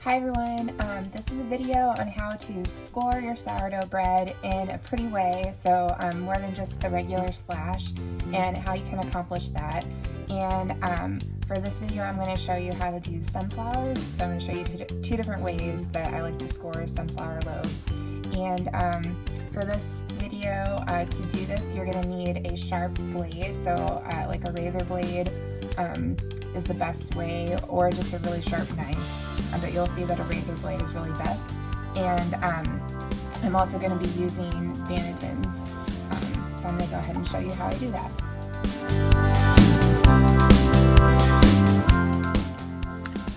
Hi everyone, this is a video on how to score your sourdough bread in a pretty way, so more than just the regular slash, and how you can accomplish that. And for this video I'm going to show you how to do sunflowers, so I'm going to show you two different ways that I like to score sunflower loaves. And for this video, to do this you're going to need a sharp blade, so like a razor blade is the best way, or just a really sharp knife. But you'll see that a razor blade is really best. And I'm also going to be using bannetons, so I'm going to go ahead and show you how I do that.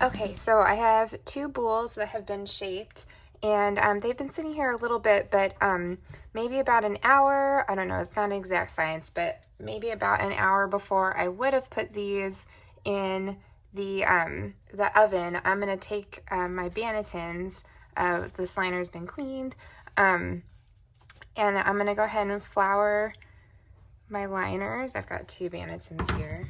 Okay, so I have two bowls that have been shaped, and they've been sitting here a little bit, but maybe about an hour, I don't know, it's not an exact science, but maybe about an hour before I would have put these in the oven. I'm going to take my bannetons, this liner has been cleaned, and I'm going to go ahead and flour my liners. I've got two bannetons here.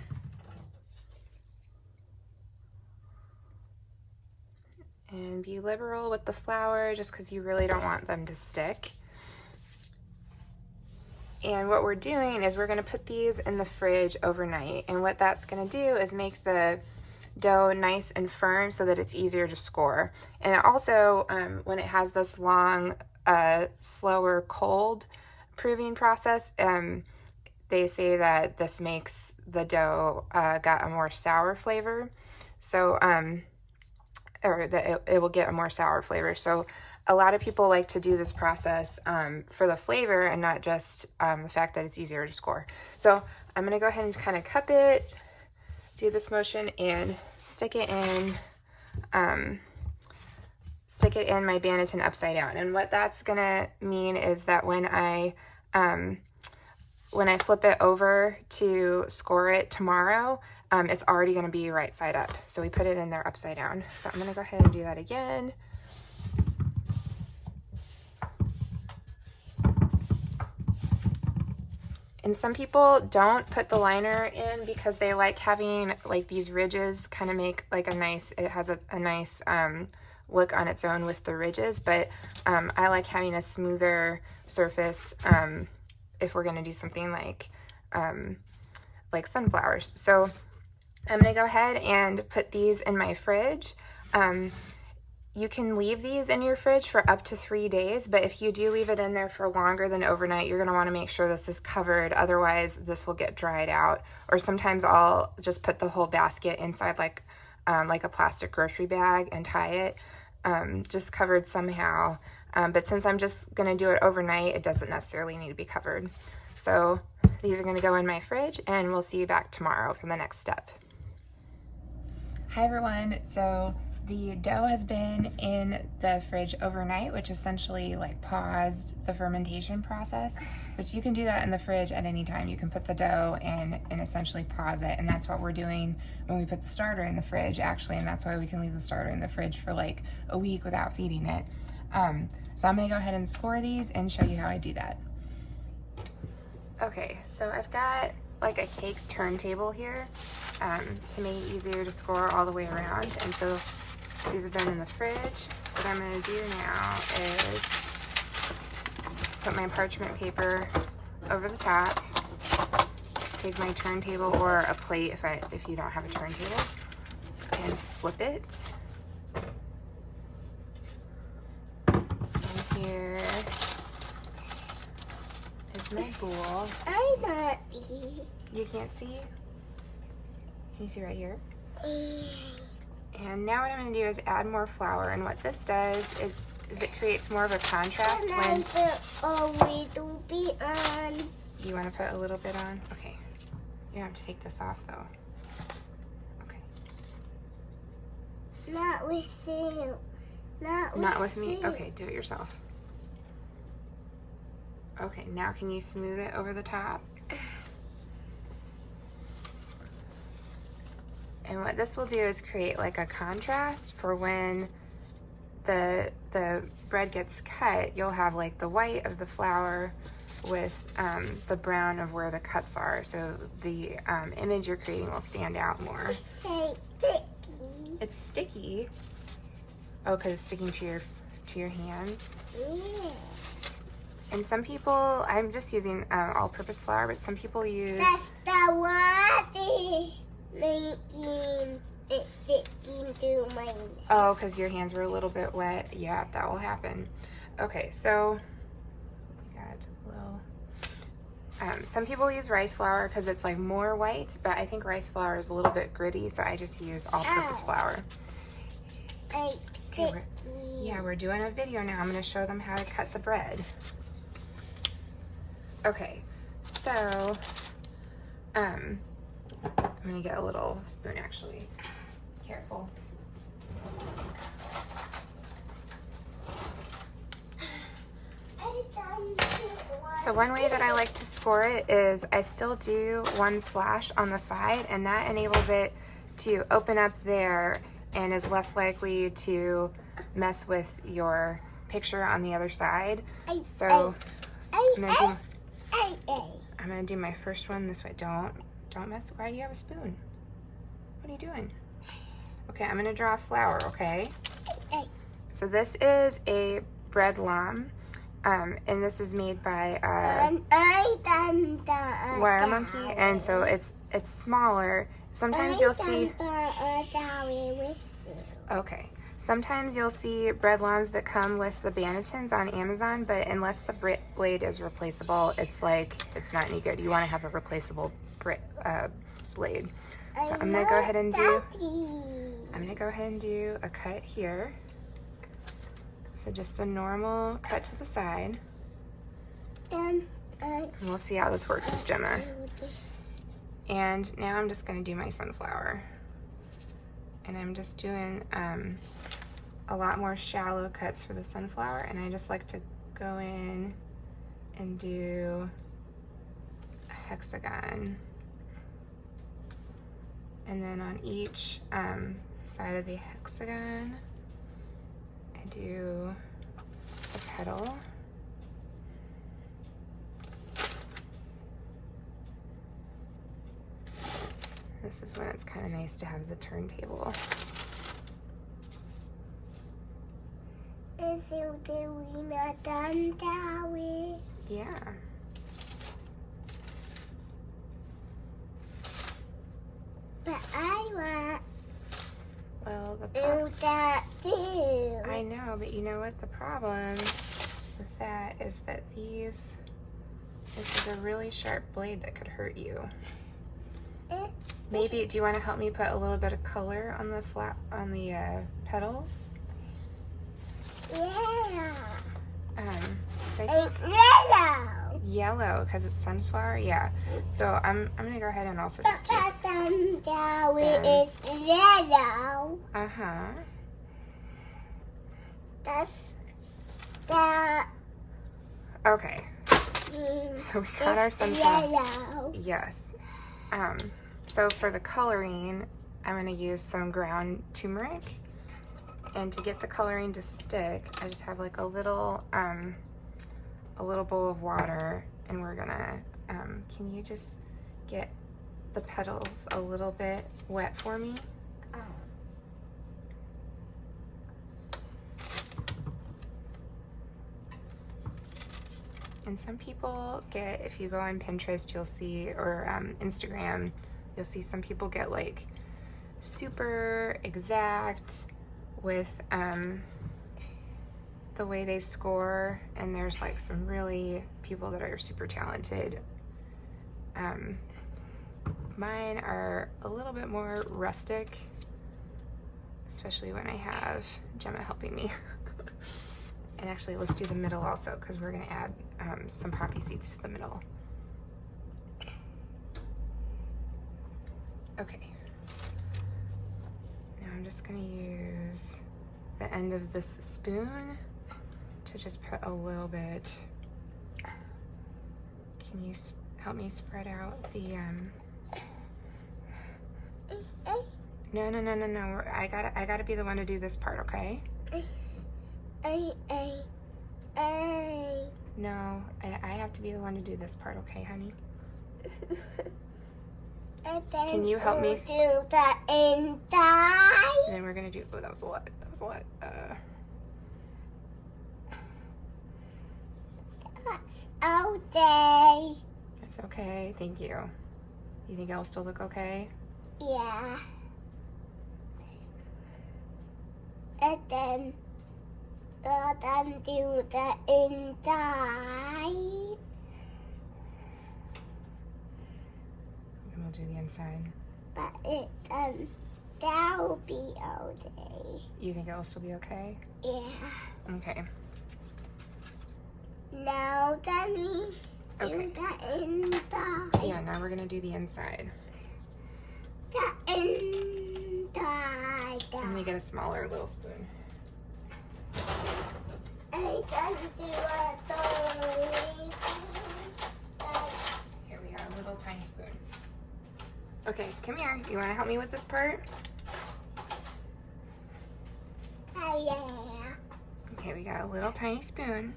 And be liberal with the flour just because you really don't want them to stick. And what we're doing is we're going to put these in the fridge overnight, and what that's going to do is make the dough nice and firm so that it's easier to score. And it also, when it has this long, slower cold proving process, they say that this makes the dough got a more sour flavor. So, or that it will get a more sour flavor. So a lot of people like to do this process for the flavor and not just the fact that it's easier to score. So I'm going to go ahead and kind of cup it, do this motion, and stick it in my banneton upside down. And what that's going to mean is that when I flip it over to score it tomorrow, it's already going to be right side up. So we put it in there upside down. So I'm going to go ahead and do that again. And some people don't put the liner in because they like having like these ridges kind of make like a nice, it has a nice look on its own with the ridges, but I like having a smoother surface if we're going to do something like sunflowers. So I'm going to go ahead and put these in my fridge. You can leave these in your fridge for up to 3 days, but if you do leave it in there for longer than overnight, you're going to want to make sure this is covered. Otherwise, this will get dried out. Or sometimes I'll just put the whole basket inside like a plastic grocery bag and tie it, just covered somehow. But since I'm just going to do it overnight, it doesn't necessarily need to be covered. So these are going to go in my fridge, and we'll see you back tomorrow for the next step. Hi everyone. So the dough has been in the fridge overnight, which essentially like paused the fermentation process, but you can do that in the fridge at any time. You can put the dough in and essentially pause it, and that's what we're doing when we put the starter in the fridge actually, and that's why we can leave the starter in the fridge for like a week without feeding it. So I'm gonna go ahead and score these and show you how I do that. Okay, so I've got like a cake turntable here to make it easier to score all the way around, and so these have been in the fridge. What I'm going to do now is put my parchment paper over the top, take my turntable or a plate if you don't have a turntable, and flip it. And here is my bowl. I can't see. You can't see? Can you see right here? And now what I'm going to do is add more flour, and what this does is it creates more of a contrast when... You want to put a little bit on? Okay. You have to take this off though. Okay. Not with you. Not with me? Okay, do it yourself. Okay, now can you smooth it over the top? And what this will do is create like a contrast for when the bread gets cut. You'll have like the white of the flour with the brown of where the cuts are. So the image you're creating will stand out more. It's sticky. It's sticky. Oh, because it's sticking to your hands. Yeah. And some people, I'm just using all-purpose flour, but some people use. That's the one making it sticking to my. Oh, because your hands were a little bit wet. Yeah, that will happen. Okay, so we got a little. Some people use rice flour because it's like more white, but I think rice flour is a little bit gritty, so I just use all-purpose flour. Okay, we're doing a video now. I'm going to show them how to cut the bread. Okay, so I'm going to get a little spoon actually. Careful. So one way that I like to score it is I still do one slash on the side, and that enables it to open up there and is less likely to mess with your picture on the other side. So I'm gonna do my first one this way. Don't mess. Why do you have a spoon? What are you doing? Okay, I'm gonna draw flour, okay? So this is a bread lamb, and this is made by Wire Monkey, and so it's smaller. Sometimes you'll see. Okay. Sometimes you'll see bread lambs that come with the bannetons on Amazon, but unless the blade is replaceable, it's not any good. You want to have a replaceable blade. So I'm gonna go ahead and do a cut here. So just a normal cut to the side. And we'll see how this works with Gemma. And now I'm just gonna do my sunflower. And I'm just doing a lot more shallow cuts for the sunflower, and I just like to go in and do a hexagon. And then on each side of the hexagon, I do a petal. This is when it's kind of nice to have the turntable. Is it doing a sunflower? Yeah. But I want Well, the that too. I know, but you know what? The problem with that is that this is a really sharp blade that could hurt you. Maybe, do you want to help me put a little bit of color on the petals? Yeah. So I think Yellow. yellow because it's sunflower. Yeah. So I'm gonna go ahead and also just use Sunflower is yellow. That's that. Okay. So we got our sunflower. Yellow. Yes. So for the coloring, I'm gonna use some ground turmeric. And to get the coloring to stick, I just have like a little bowl of water, and we're gonna, can you just get the petals a little bit wet for me? And some people get, if you go on Pinterest, you'll see, or Instagram, you'll see some people get like super exact with the way they score, and there's like some really people that are super talented. Mine are a little bit more rustic, especially when I have Gemma helping me. And actually, let's do the middle also, because we're gonna add some poppy seeds to the middle. Okay. Now I'm just gonna use the end of this spoon to just put a little bit. Can you help me spread out the No. I gotta be the one to do this part, okay? No, I have to be the one to do this part, okay, honey? And then Can you help me? we'll do the inside. And then we're gonna do. Oh, that was a lot. That was a lot. That's okay. It's okay. Thank you. You think it'll still look okay? Yeah. And then we'll then do the inside. And we'll do the inside. But that'll be okay. You think it'll still be okay? Yeah. Okay. Now then we Okay. do the inside. Yeah, now we're gonna do the inside. The inside. Let me get a smaller little spoon. I can do a tiny. Here we got a little tiny spoon. Okay, come here. You wanna help me with this part? Yeah. Okay, we got a little tiny spoon.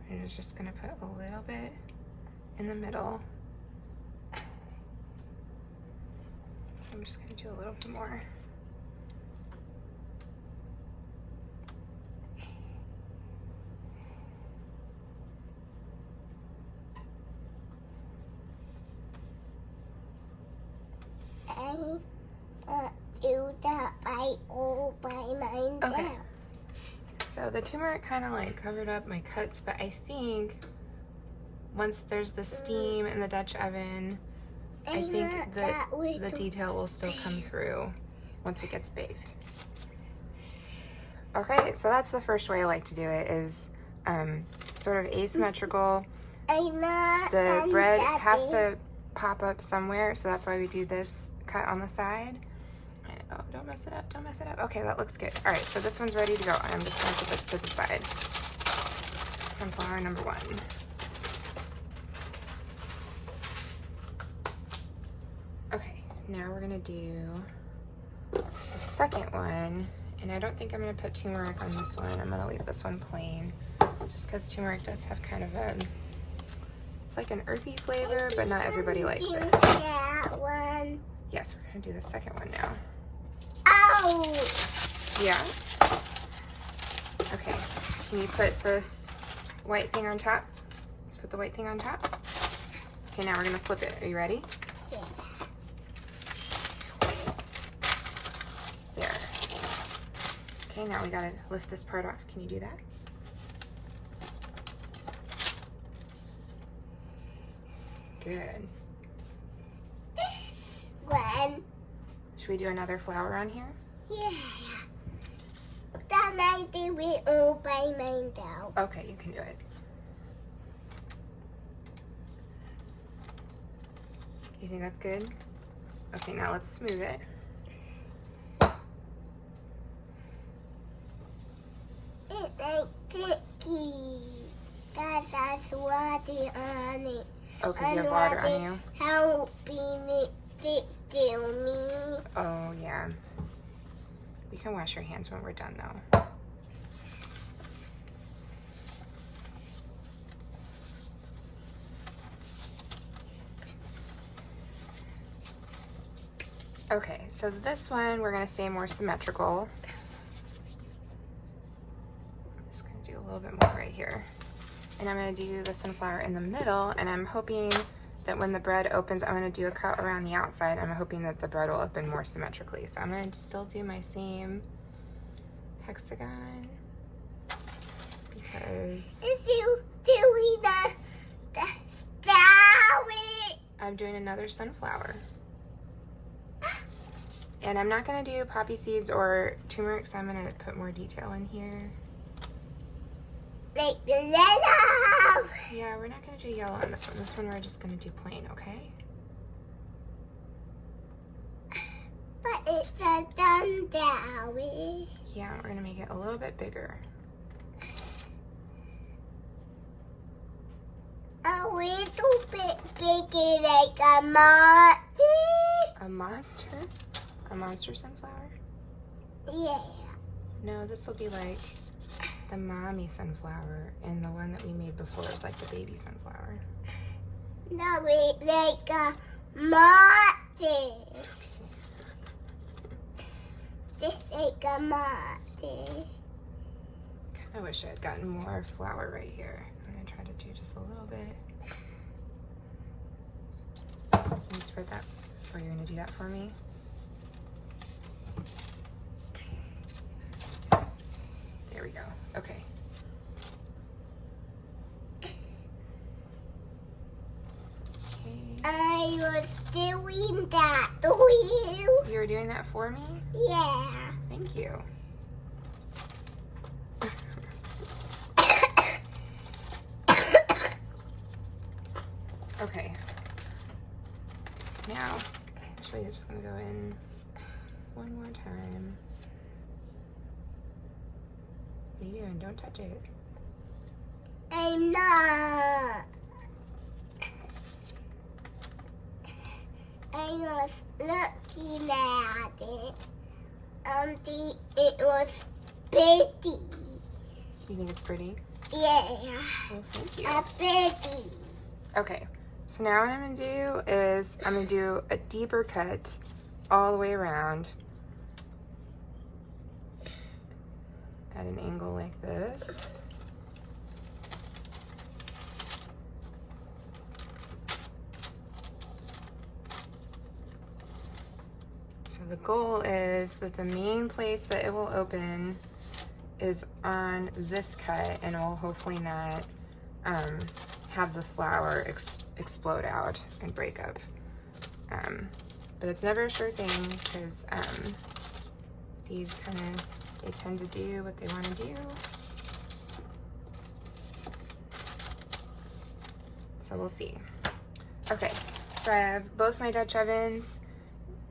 I'm just gonna put a little bit in the middle. I'm just gonna do a little bit more. And do that all by myself. Okay. So the turmeric kind of like covered up my cuts, but I think once there's the steam in the Dutch oven, I think the detail will still come through once it gets baked. Okay, so that's the first way I like to do it, is sort of asymmetrical. The bread has to pop up somewhere, so that's why we do this cut on the side. Oh, don't mess it up, don't mess it up. Okay, that looks good. All right, so this one's ready to go. I'm just gonna put this to the side. Sunflower number 1. Okay, now we're gonna do the second one, and I don't think I'm gonna put turmeric on this one. I'm gonna leave this one plain, just because turmeric does have kind of a, it's like an earthy flavor, but not everybody likes it. That one. Yes, we're gonna do the second one now. Oh! Yeah? Okay, can you put this white thing on top? Let's put the white thing on top. Okay, now we're gonna flip it. Are you ready? Yeah. There. Okay, now we gotta lift this part off. Can you do that? Good. One. Should we do another flower on here? Yeah. Then I do it all by myself. Okay, you can do it. You think that's good? Okay, now let's smooth it. It's like sticky. That's water on it. Oh, because you have water on you? Helping it stick to me. Oh, yeah. We can wash your hands when we're done, though. Okay, so this one, we're gonna stay more symmetrical. I'm just gonna do a little bit more right here. And I'm gonna do the sunflower in the middle, and I'm hoping that when the bread opens, I'm gonna do a cut around the outside. I'm hoping that the bread will open more symmetrically. So I'm gonna still do my same hexagon, because If you doing the flower. I'm doing another sunflower. And I'm not gonna do poppy seeds or turmeric, so I'm gonna put more detail in here. Like the yellow. Yeah, we're not gonna do yellow on this one. This one we're just gonna do plain, okay? But it's a sunflower. Yeah, we're gonna make it a little bit bigger. A little bit bigger, like a monster. A monster? A monster sunflower? Yeah. No, this will be like the mommy sunflower, and the one that we made before is like the baby sunflower. No, it's like a monster. this. This is Gemma. This. I wish I had gotten more flour right here. I'm gonna try to do just a little bit. Can you spread that, or you're gonna do that for me? There we go. Okay. I was doing that to you. You were doing that for me? Yeah. Thank you. Okay. So now, actually, I'm just gonna go in one more time. What are you doing? Don't touch it. I'm not. I was looking at it. It was pretty. You think it's pretty? Yeah. Well, thank you. A pretty. Okay, so now what I'm gonna do is I'm gonna do a deeper cut all the way around at an angle like this. So the goal is that the main place that it will open is on this cut, and it will hopefully not have the flour explode out and break up. But it's never a sure thing, because these they tend to do what they want to do. So we'll see. Okay, so I have both my Dutch ovens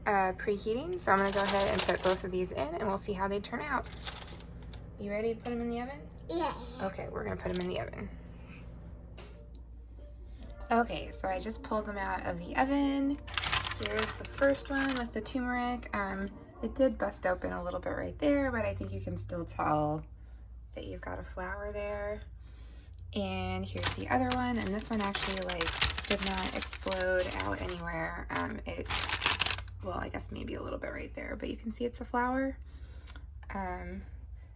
preheating, so I'm gonna go ahead and put both of these in, and we'll see how they turn out. You ready to put them in the oven? Yeah. Okay, we're gonna put them in the oven. Okay, so I just pulled them out of the oven. Here's the first one with the turmeric. It did bust open a little bit right there, but I think you can still tell that you've got a flour there. And here's the other one, and this one actually did not explode out anywhere. Well, I guess maybe a little bit right there, but you can see it's a flour.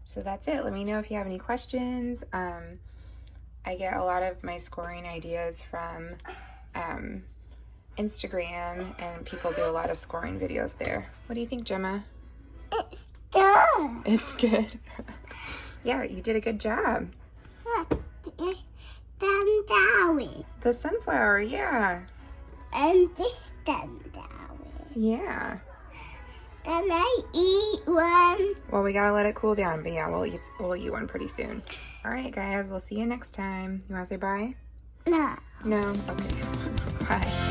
So that's it. Let me know if you have any questions. I get a lot of my scoring ideas from Instagram, and people do a lot of scoring videos there. What do you think, Gemma? It's done. It's good. Yeah, you did a good job. Sunflower. The sunflower, yeah. And this sunflower. Yeah. Can I eat one? Well, we gotta let it cool down, but yeah, we'll eat one pretty soon. All right, guys, we'll see you next time. You wanna say bye? No. No? Okay. Bye.